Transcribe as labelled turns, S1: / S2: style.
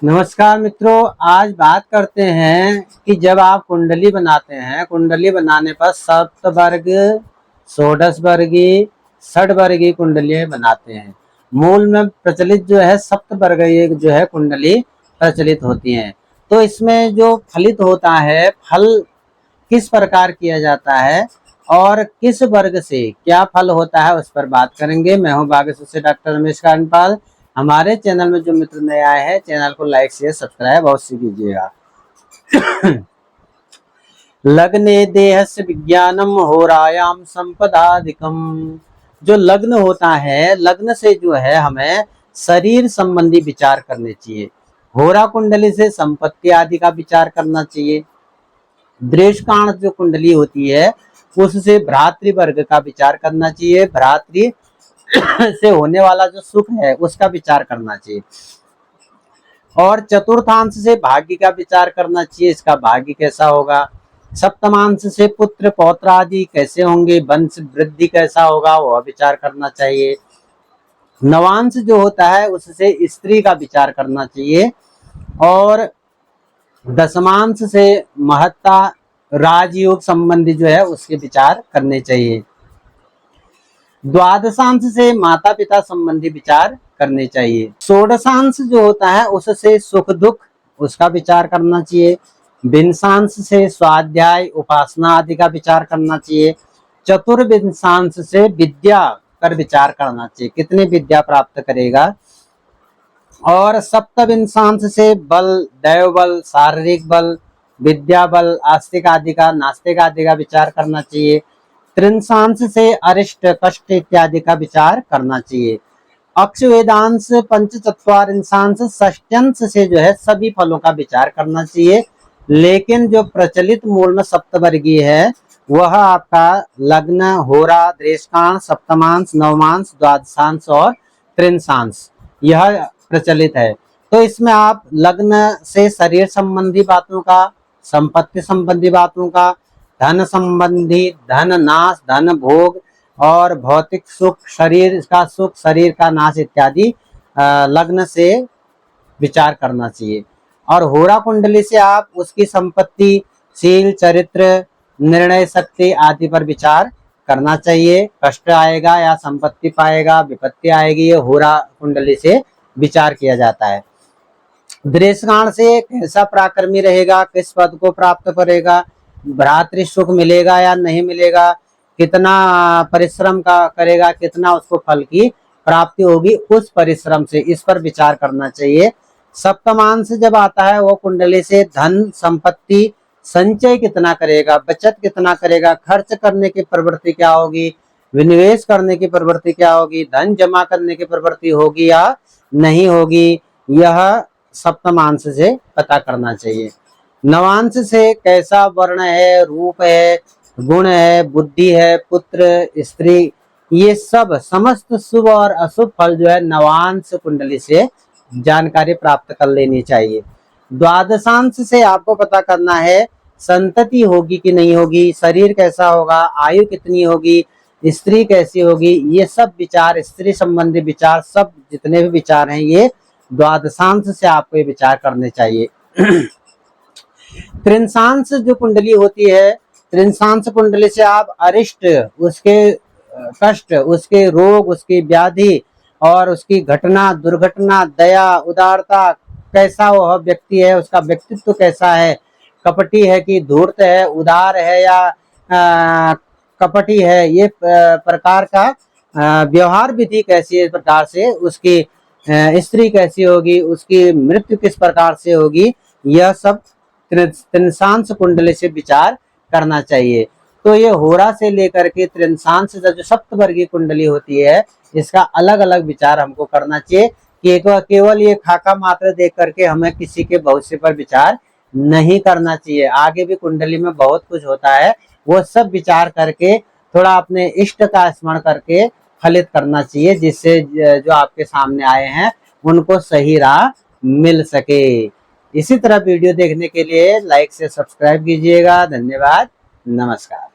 S1: नमस्कार मित्रों, आज बात करते हैं कि जब आप कुंडली बनाते हैं, कुंडली बनाने पर सप्तवर्ग, षोडशवर्गी, षड्वर्गी कुंडली बनाते हैं। मूल में प्रचलित जो है सप्तवर्गीय जो है कुंडली प्रचलित होती हैं। तो इसमें जो फलित होता है, फल किस प्रकार किया जाता है और किस वर्ग से क्या फल होता है, उस पर बात करेंगे। मैं हूं बागेश्वर से डॉक्टर रमेश कांडपाल। हमारे चैनल में जो मित्र नए आए हैं, चैनल को लाइक शेयर सब्सक्राइब अवश्य कीजिएगा। लग्ने देहस्य विज्ञानम होरायाम संपदाधिकम। जो लग्न होता है, लग्न से जो है हमें शरीर संबंधी विचार करने चाहिए। होरा कुंडली से संपत्ति आदि का विचार करना चाहिए। दृष्काण जो कुंडली होती है उससे भ्रातृवर्ग का विचार करना चाहिए। भ्रातृ से होने वाला जो सुख है उसका विचार करना चाहिए। और चतुर्थांश से भाग्य का विचार करना चाहिए, इसका भाग्य कैसा होगा। सप्तमांश से पुत्र पौत्र आदि कैसे होंगे, वंश वृद्धि कैसा होगा, वह विचार करना चाहिए। नवांश जो होता है उससे स्त्री का विचार करना चाहिए। और दशमांश से महत्ता राजयोग संबंधी जो है उसके विचार करने चाहिए। द्वादशांश से माता पिता संबंधी विचार करने चाहिए। षोडशांश जो होता है उससे सुख दुख उसका विचार करना चाहिए। विंशांश से स्वाध्याय उपासना आदि का विचार करना चाहिए। चतुर्विंशांश से विद्या पर विचार करना चाहिए, कितनी विद्या प्राप्त करेगा। और सप्तविंशांश से बल, दैव बल, शारीरिक बल, विद्या बल, आस्तिक आदि का, नास्तिक आदि का विचार करना चाहिए। त्रिंशांश से अरिष्ट कष्ट इत्यादि का विचार करना चाहिए। अक्ष वेदांश पंचचत्वारिंशांश षष्ट्यंश से जो है सभी फलों का विचार करना चाहिए। लेकिन जो प्रचलित मूल में सप्तवर्गीय है वह आपका लग्न, होरा, दृष्कांश, सप्तमांश, नवमांश, द्वादशांश और त्रिंशांश यह प्रचलित है। तो इसमें आप लग्न से शरीर संबंधी बातों का, संपत्ति संबंधी बातों का, धन संबंधी, धन नाश, धन भोग और भौतिक सुख, शरीर का सुख, शरीर का नाश इत्यादि लग्न से विचार करना चाहिए। और होरा कुंडली से आप उसकी संपत्ति, शील, चरित्र, निर्णय शक्ति आदि पर विचार करना चाहिए। कष्ट आएगा या संपत्ति पाएगा, विपत्ति आएगी, ये होरा कुंडली से विचार किया जाता है। दृष्काण से कैसा पराक्रमी रहेगा, किस पद को प्राप्त करेगा, भ्रातृ सुख मिलेगा या नहीं मिलेगा, कितना परिश्रम का करेगा, कितना उसको फल की प्राप्ति होगी उस परिश्रम से, इस पर विचार करना चाहिए। सप्तमांश जब आता है वो कुंडली से धन संपत्ति संचय कितना करेगा, बचत कितना करेगा, खर्च करने की प्रवृत्ति क्या होगी, विनिवेश करने की प्रवृत्ति क्या होगी, धन जमा करने की प्रवृत्ति होगी या नहीं होगी, यह सप्तमांश से पता करना चाहिए। नवांश से कैसा वर्ण है, रूप है, गुण है, बुद्धि है, पुत्र स्त्री, ये सब समस्त शुभ और अशुभ फल जो है नवांश कुंडली से जानकारी प्राप्त कर लेनी चाहिए। द्वादशांश से आपको पता करना है संतति होगी कि नहीं होगी, शरीर कैसा होगा, आयु कितनी होगी, स्त्री कैसी होगी, ये सब विचार, स्त्री संबंधी विचार, सब जितने भी विचार हैं ये द्वादशांश से आपको ये विचार करने चाहिए। त्रिंशांश जो कुंडली होती है, त्रिंशांश कुंडली से आप अरिष्ट, उसके कष्ट, उसके रोग, उसकी व्याधि और उसकी घटना दुर्घटना, दया, उदारता, कैसा वह व्यक्ति है, उसका व्यक्तित्व कैसा है, कपटी है कि धूर्त है, उदार है या कपटी है, ये प्रकार का व्यवहार विधि कैसी है, इस प्रकार से उसकी स्त्री कैसी होगी, उसकी मृत्यु किस प्रकार से होगी, यह सब त्रिंशांश कुंडली से विचार करना चाहिए। तो ये होरा से लेकर के त्रिंशांश जो सप्तवर्गीय कुंडली होती है इसका अलग अलग विचार हमको करना चाहिए कि केवल ये खाका मात्र देख करके हमें किसी के भविष्य पर विचार नहीं करना चाहिए। आगे भी कुंडली में बहुत कुछ होता है, वो सब विचार करके थोड़ा अपने इष्ट का स्मरण करके फलित करना चाहिए, जिससे जो आपके सामने आए हैं उनको सही राह मिल सके। इसी तरह वीडियो देखने के लिए लाइक से सब्सक्राइब कीजिएगा। धन्यवाद, नमस्कार।